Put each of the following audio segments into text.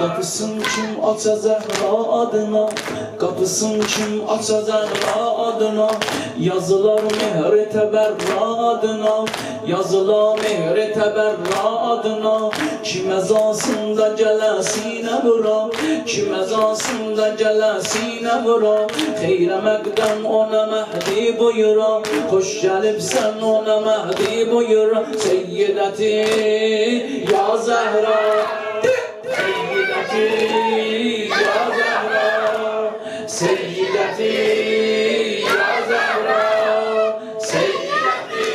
Kapısın kim aça Zehra adına, kapısın kim aça Zehra adına. Yazılar mehri teberra adına, yazılar mehri teberra adına. Kim ezasında gelesine vura, kim ezasında gelesine vura. Xeyre məqdəm ona Mehdi buyura, hoş gelipsen ona Mehdi buyura. Seyyideti ya Zehra, Seyyideti ya Zehra, Seyyideti ya Zehra, Seyyideti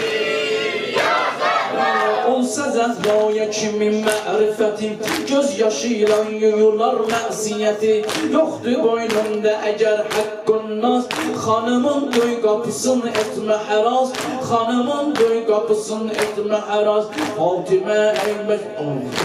ya Zehra. Olsa Zehra'ya kimin mərifəti, göz yaşıyla yuyurlar məsiyeti. Yoktu boynunda eğer hakkın naz, hanımın göy kapısını etme heraz, hanımın göy kapısını etme heraz. Fatime eymek,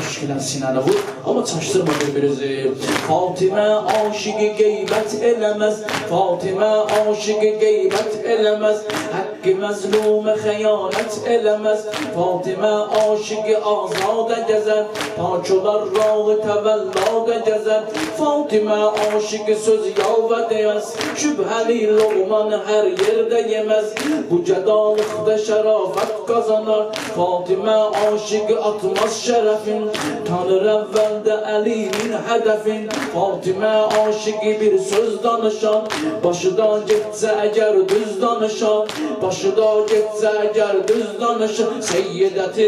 eşkilen sinene vur ama çaştırma birbirinizi. Fatime aşığı geybet elemez, Fatime aşığı geybet elemez. Hakkı mezlume xəyanət elemez, Fatime aşığı azade gezer. Parçalar rağı tevellada gezer, Fatime aşığı söz yalva deyez. Şübheli loğman her yerde yemez, bu cedalıkta şerafet kazanır. Fatime aşığı atmaz şerefin, tanır evvelde elinin hedefin. Fatime aşığı bir söz danışan, başı da gitse eğer düz danışan, başı da gitse eğer düz danışan. Seyyideti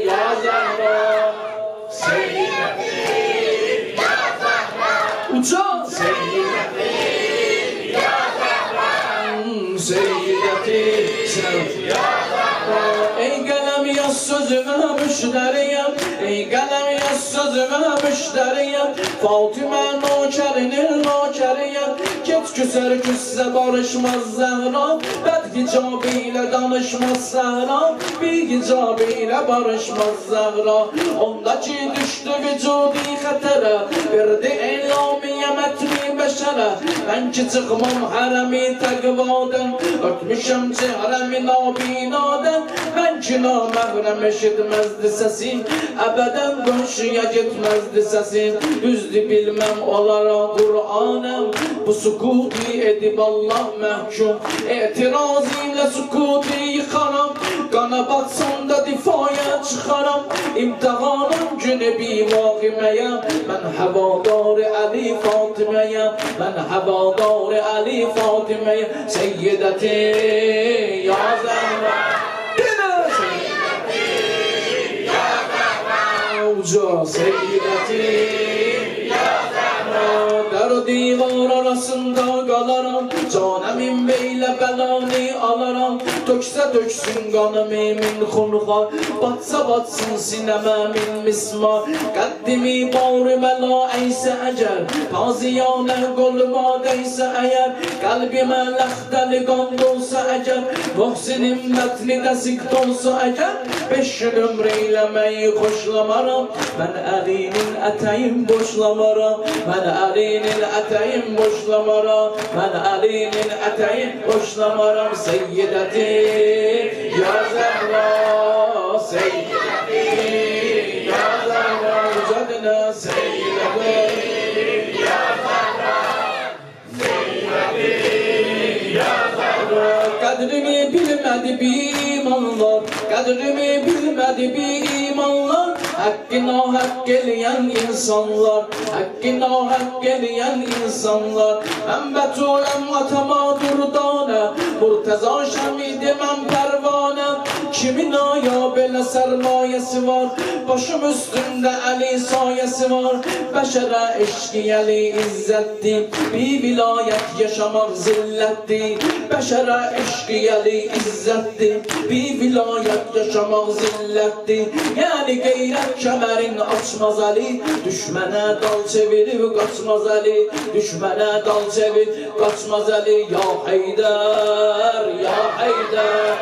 ya Zehra, Seyyideti ya Zehra. Uçan Seyyideti ya Zehra, Seyyideti ya Zehra. Ey kalem yaz sözüme müşteriyem, ey kalem yaz sözüme müşteriyem. Fatime nokerinin nokeriyem. Get küser küsse barışmaz Zehra, bed hicabıyla danışmaz Zehra, bir hicabıyla barışmaz Zehra. Ondaki düştü vücudi xəterə, verdi eylamiye metni beşere. Ben ki çıkmam haremi tekvaden, ötmüşem çehremi nabinaden. Ben ki namehrem eşitmezdi sesim, ebeden dönüşüye gitmezdi sesim. Düzdü bilmem olara Kur'anem, bu sukuti edip Allah mehkum. İtiraz ile sukuti yıkaram, kana batsam da difaya çıkaram. İmtihanım günü bir vakimeye, ben havadar Ali Fatime'ye, ben havadar Ali Fatime'ye. Seyyideti ya Zehra, Seyyideti ya Zehra, uca Seyyideti ya Zehra. Der divar arasında kalaram, canemin beyle belanı alaram. Tökse töksün kanım emin xunxa, batsa batsın sinememin misma. Qaddimi bağrı mela eyse eğer, taziyane koluma deyse eğer. Kalbime lehdeli kan dolsa eğer, muhsinim metni desik dolsa eğer. 5 yıl ömreylemeyi hoşlamaram, ben elinin eteyim boşlamaram. Ben elinin eteyim boşlamaram, ben elinin eteyim boşlamaram. Seyyideti ya Zehra, Seyyideti ya Zehra, ucadına Seyyideti ya Zehra, Seyyideti ya Zehra. Kadrimi bilmedi bir imanlar, kadrimi bilmedi bir imanlar. Hakkına hak geleyen insanlar, hakkına hak geleyen insanlar. Ben betulem atama durdane, Murteza Şamidi men pervane. Kimin aya bele sermayesi var, başım üstünde Ali sayesi var. Beşere eşkiyeli izzetti, bir vilayet yaşamak zilletti. Beşere eşkiyeli izzetti, bir vilayet yaşamak zilletti. Yani gayret kemerin açmaz Ali, düşmene dal çevirip kaçmaz Ali, düşmene dal çevir kaçmaz Ali. Ya Haydar, ya Haydar,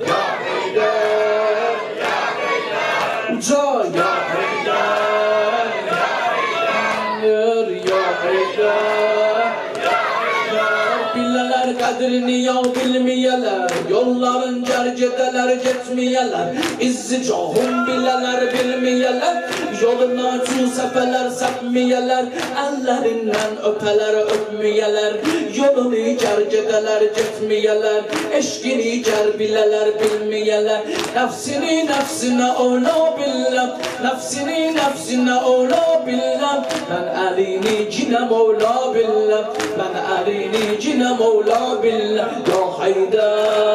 ya Haydar, ya Haydar, uca ya Haydar, ya Haydar, ya Haydar, ya Haydar. Billeler kadrini ya bilmeyeler. Yolların cercedeler getmeyeler. İzzi cahum bileler bilmeyeler. Yoluna sefeler sapmeyeler. Ellerinden öpeler öpmeyeler. Yolunu cercedeler getmeyeler. Eşkini cerbileler bilmeyeler. Nefsini nefsine ola billah. Nefsini nefsine ola billah. Ben elini cine mevla billah. Ben elini cine mevla billah. Ya Haydar